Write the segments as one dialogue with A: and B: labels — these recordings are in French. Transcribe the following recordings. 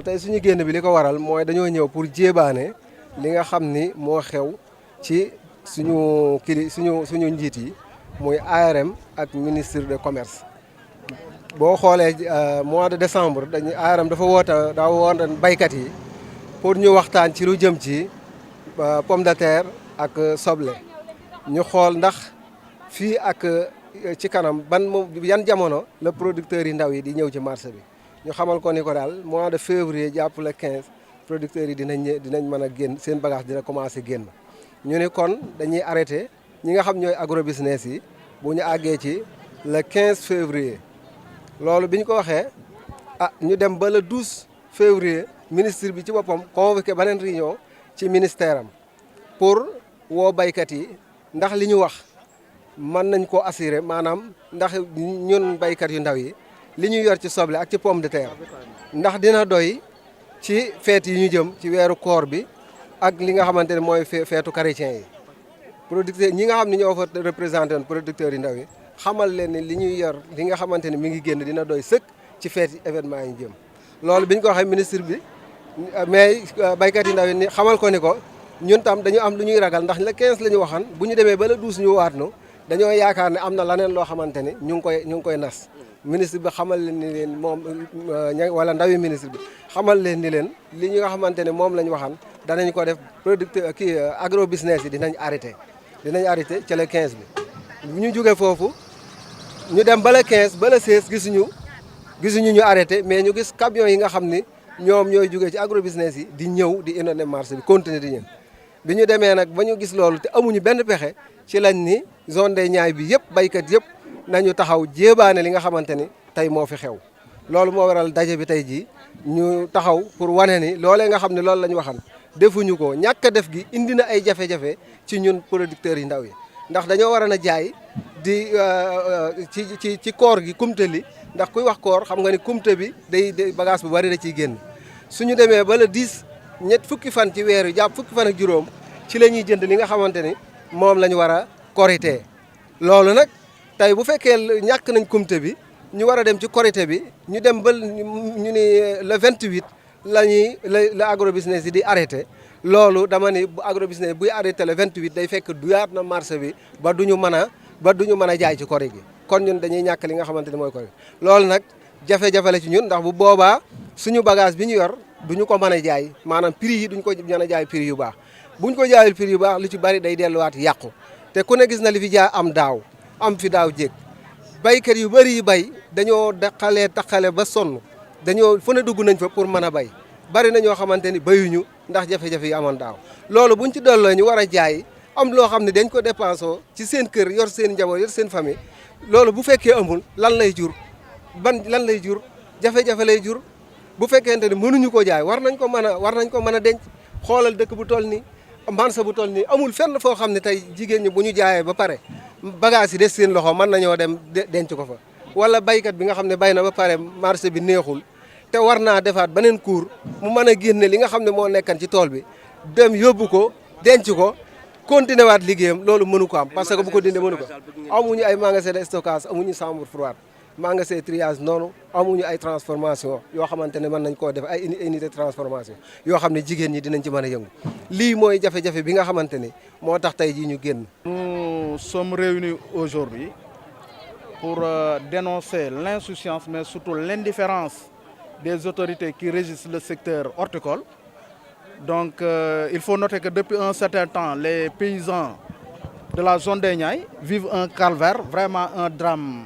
A: waaw tey suñu génn bi li ko waral mooy dañoo ñëw pour jéebaane li nga xam ni moo xew ci suñu njiit yi muy ARM ak ministre de commerce. boo xoolee mois de décembre ARM dafa woote baykat yi pour ñu waxtaan ci lu jëm ci pomme de terre ak soble ñu xool ndax fii ak ci kanam yan jamono la producteurs yi ndaw yi di ñëw ci marché bi. ñu xamal ko ni ko daal mois de février jàpp le 15 producteurs yi dinañ mën a génn seen bagage dina commencé génn ñu ni kon dañuy arrêté ñi nga xam ñooy agrobusiness yi bu ñu àggee ci le 15 février. loolu bi ñu ko waxee ñu dem ba le 12 février ministre bi ci boppam convoqué beneen réunion ci ministère am pour woo baykat yi ndax li ñu wax mën nañ ko assurer maanaam ndax ñun baykat yu ndaw yi li ñu yor ci soble ak ci pomme de terre ndax dina doy ci feet yi ñu jëm ci weeru koor bi ak li nga xamante ne mooy feetu chrétien yi. producteurs ñi nga xam ne ñoo fa représenté woon producteurs yi ndaw yi xamal leen ni li ñuy yor li nga xamante ne mi ngi génn dina doy sëkk ci feet événement yi jëm. loolu bi ñu ko waxee ministre bi mais baykat yi ndaw yi xamal ko ni ko ñun tam dañu am lu ñuy ragal ndax le 15 la ñu waxan bu ñu demee ba le 12 ñu waat nu dañoo yaakaar ne am na leneen loo xamante ni ñu ngi koy nas. ministre bi xamal leen ni leen moom wala ndawi ministre bi xamal leen ni leen li ñu nga xamante ne moom la ñu waxan danañ ko def producteur agro business yi dinañ arrêté ca le 15 bi. bu ñu jógee foofu ñu dem ba le 15 ba le 16 gisuñu ñu arrêté mais ñu gis camion yi nga xam ni ñoom ñooy jógee ci agro business yi di ñëw di inondé marché bi continuer di ñëw. bi ñu demee nag ba ñu gis loolu te amuñu benn pexe ci lañ ni zone des Niayes bi yëpp baykat yëpp nañu taxaw jéebaane li nga xamante ni tey moo fi xew. loolu moo waral daje bi tey jii ñu taxaw pour wane ni loolee nga xam ne loolu la ñu waxan defuñu ko ñàkk a def gi indi na ay jafe-jafe ci ñun producteurs yi ndaw yi. ndax dañoo war a jaay di ci koor gi kumte li ndax kuy wax koor xam nga ni kumte bi day bagage bu bari da ciy génn suñu demee ba le 10 fukki fan ci weer yu jàpp fukki fan ak juróom ci la ñuy jënd li nga xamante ni moom la ñu war a korité. loolu nag tey bu fekkee ñàkk nañ kumte bi ñu war a dem ci korité bi ñu dem ba ñu ni le 28 la agrobusiness yi di arrêté. loolu dama ni bu agrobusiness buy arrêté le 28 day fekk duyaat na marché bi ba duñu mën a jaay ci kori gi kon ñun dañuy ñàkk li nga xamante ni mooy kori loolu nag jafe-jafe la ci ñun ndax bu boobaa suñu bagage bi ñu yor duñu ko mën a jaay maanaam prix yi duñ ko mën a jaay prix yu baax buñ ko jaayul prix yu baax lu ci bari day delluwaat yàqu te ku ne gis na li fi jaay am fi daaw jéeg baykat yu bëri yi bay dañoo taxale ba sonn dañoo fu ne dugg nañ fa pour mën a bay bari na ñoo xamante ni bayuñu ndax jafe-jafe yi amoon daaw loolu buñ ci delloo ñu war a jaay am loo xam ne dañ ko dépensé ci seen kër yor seen njaboot yor seen famille loolu bu fekkee amul lan lay jur jafe-jafe lay jur bu fekkente ne mënuñu ko jaay war nañ ko mën a denc xoolal dëkk bu toll nii marché bu toll nii amul fenn foo xam ne tey jigéen ñi bu ñu jaayee ba pare bagage yi des seen loxo mën nañoo dem denc ko fa wala baykat bi nga xam ne bay na ba pare marché bi neexul te war naa defaat beneen cours mu mën a génne li nga xam ne moo nekkan ci tool bi dem yóbbu ko denc ko continuer waat liggéeyam loolu mënu ko am parce que bu ko dindee mënu ko amuñu ay magasin de stockage amuñu chambre froide magasin triage noonu amuñu ay transformation yoo xamante ne mën nañ koo def ay unité de transformation yoo xam ne jigéen ñi dinañ ci mën a yëngu lii mooy jafe-jafe bi nga xamante ni moo tax tey jii ñu génn.
B: Nous sommes réunis aujourd'hui pour dénoncer l'insouciance mais surtout l'indifférence des autorités qui régissent le secteur horticole. Donc il faut noter que depuis un certain temps, les paysans de la zone des Niayes vivent un calvaire, vraiment un drame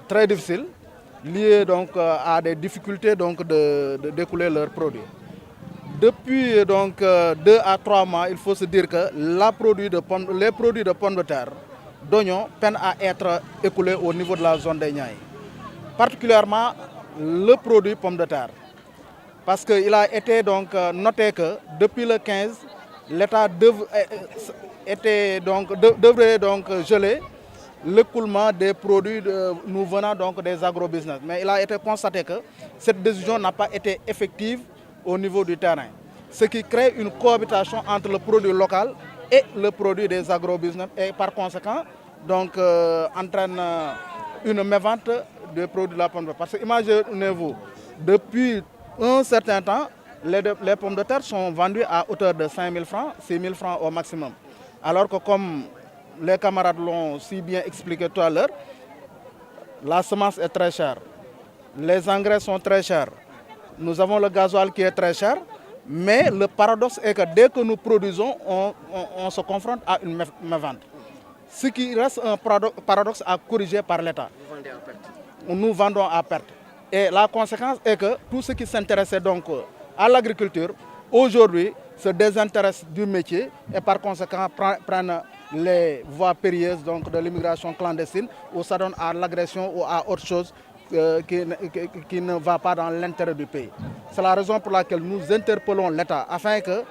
B: très difficile, lié donc à des difficultés donc d'écouler leurs produits. Depuis donc 2 à 3 mois, il faut se dire que les produits de pommes de terre, d'oignons peinent à être écoulés au niveau de la zone des Niayes. Particulièrement le produit pomme de terre. Parce qu'il a été donc noté que depuis le 15, l'État devrait donc geler l'écoulement des produits nous venant donc des agrobusiness. Mais il a été constaté que cette décision n'a pas été effective au niveau du terrain. Ce qui crée une cohabitation entre le produit local et le produit des agrobusiness et par conséquent donc, entraîne une mévente des produits de la pomme de terre. Parce que imaginez-vous, Depuis un certain temps, les pommes de terre sont vendues à hauteur de 5 000 francs, 6 000 francs au maximum. Alors que comme les camarades l'ont si bien expliqué tout à l'heure, la semence est très chère, les engrais sont très chers, nous avons le gasoil qui est très cher, mais le paradoxe est que dès que nous produisons, on se confronte à une mévente. Ce qui reste un paradoxe à corriger par l'État. Nous vendons à perte. Et la conséquence est que tous ceux qui s'intéressaient donc à l'agriculture, aujourd'hui, se désintéressent du métier et par conséquent prennent les voies périlleuses donc, de l'immigration clandestine ou s'adonnent à l'agression ou à autre chose qui ne va pas dans l'intérêt du pays. C'est la raison pour laquelle nous interpellons l'État afin que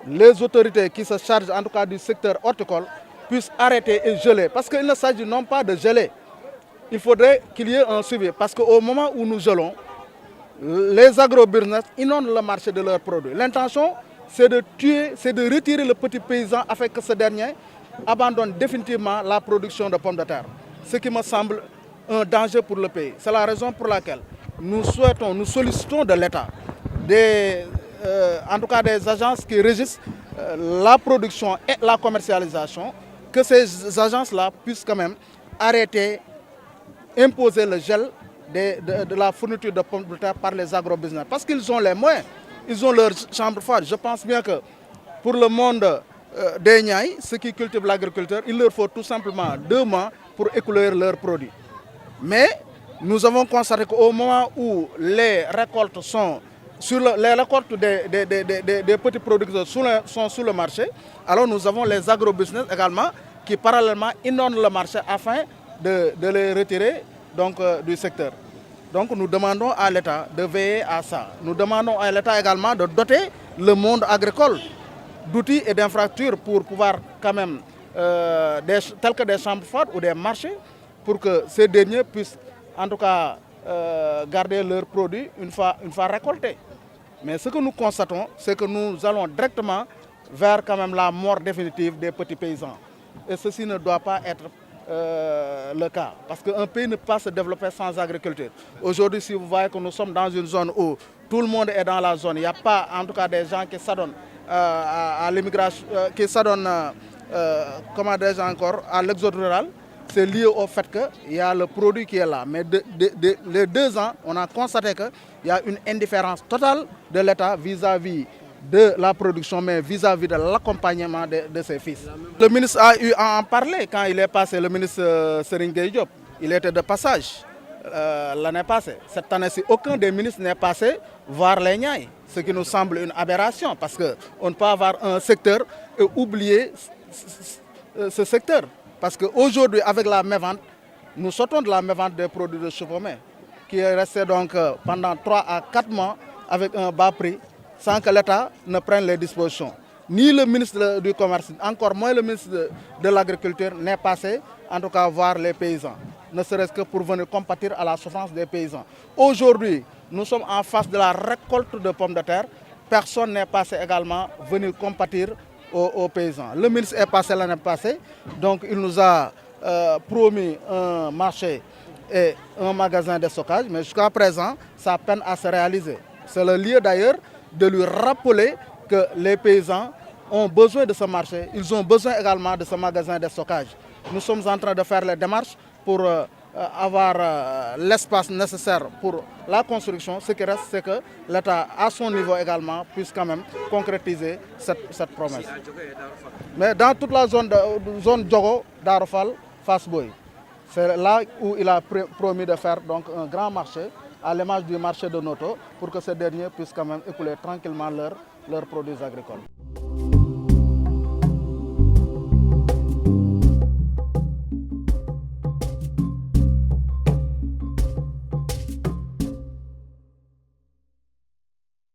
B: les autorités qui se chargent en tout cas du secteur horticole puissent arrêter et geler. Parce qu'il ne s'agit non pas de geler. Il faudrait qu'il y ait un suivi. Parce qu'au moment où nous gelons, les agrobusiness inondent le marché de leurs produits. L'intention, c'est de tuer, c'est de retirer le petit paysan afin que ce dernier abandonne définitivement la production de pommes de terre. Ce qui me semble un danger pour le pays. C'est la raison pour laquelle nous sollicitons de l'État, en tout cas des agences qui régissent la production et la commercialisation, que ces agences-là puissent quand même arrêter, imposer le gel de la fourniture de pommes de terre par les agrobusiness. Parce qu'ils ont les moyens, ils ont leur chambre froide. Je pense bien que pour le monde des Niayes, ceux qui cultivent l'agriculture, il leur faut tout simplement 2 mois pour écouler leurs produits. Mais nous avons constaté qu'au moment où les récoltes sont les récoltes des petits producteurs sont sur le marché, alors nous avons les agrobusiness également qui parallèlement inondent le marché afin de les retirer donc, du secteur. Donc nous demandons à l'État de veiller à ça. Nous demandons à l'État également de doter le monde agricole d'outils et d'infrastructures pour pouvoir quand même, tels que des chambres froides ou des marchés, pour que ces derniers puissent en tout cas garder leurs produits une fois récoltés. Mais ce que nous constatons, c'est que nous allons directement vers quand même la mort définitive des petits paysans. Et ceci ne doit pas être le cas. Parce qu'un pays ne peut pas se développer sans agriculture. Aujourd'hui, si vous voyez que nous sommes dans une zone où tout le monde est dans la zone, il n'y a pas en tout cas des gens qui s'adonnent à l'immigration, qui s'adonnent, comment dirais-je encore, à l'exode rural. C'est lié au fait qu'il y a le produit qui est là. Mais les 2 ans, on a constaté qu'il y a une indifférence totale de l'État vis-à-vis de la production, mais vis-à-vis de l'accompagnement de ses fils. Le ministre a eu à en parler quand il est passé, le ministre Serigne Gueye Diop. Il était de passage l'année passée. Cette année-ci, aucun des ministres n'est passé voir les Niayes, ce qui nous semble une aberration, parce qu'on ne peut pas avoir un secteur et oublier ce secteur. Parce qu'aujourd'hui, avec la mévente, nous sortons de la mévente des produits de chevauchement, qui est resté donc pendant 3 à 4 mois avec un bas prix, sans que l'État ne prenne les dispositions. Ni le ministre du Commerce, encore moins le ministre de l'Agriculture n'est passé, en tout cas voir les paysans, ne serait-ce que pour venir compatir à la souffrance des paysans. Aujourd'hui, nous sommes en face de la récolte de pommes de terre. Personne n'est passé également venir compatir aux paysans. Le ministre est passé l'année passée, donc il nous a promis un marché et un magasin de stockage, mais jusqu'à présent, ça peine à se réaliser. C'est le lieu d'ailleurs de lui rappeler que les paysans ont besoin de ce marché, ils ont besoin également de ce magasin de stockage. Nous sommes en train de faire les démarches pour avoir l'espace nécessaire pour la construction. Ce qui reste, c'est que l'État, à son niveau également, puisse quand même concrétiser cette promesse. Mais dans toute la zone Diogo, Darofal, Fass-Boye, c'est là où il a promis de faire donc, un grand marché, à l'image du marché de Noto, pour que ces derniers puissent quand même écouler tranquillement leurs produits agricoles.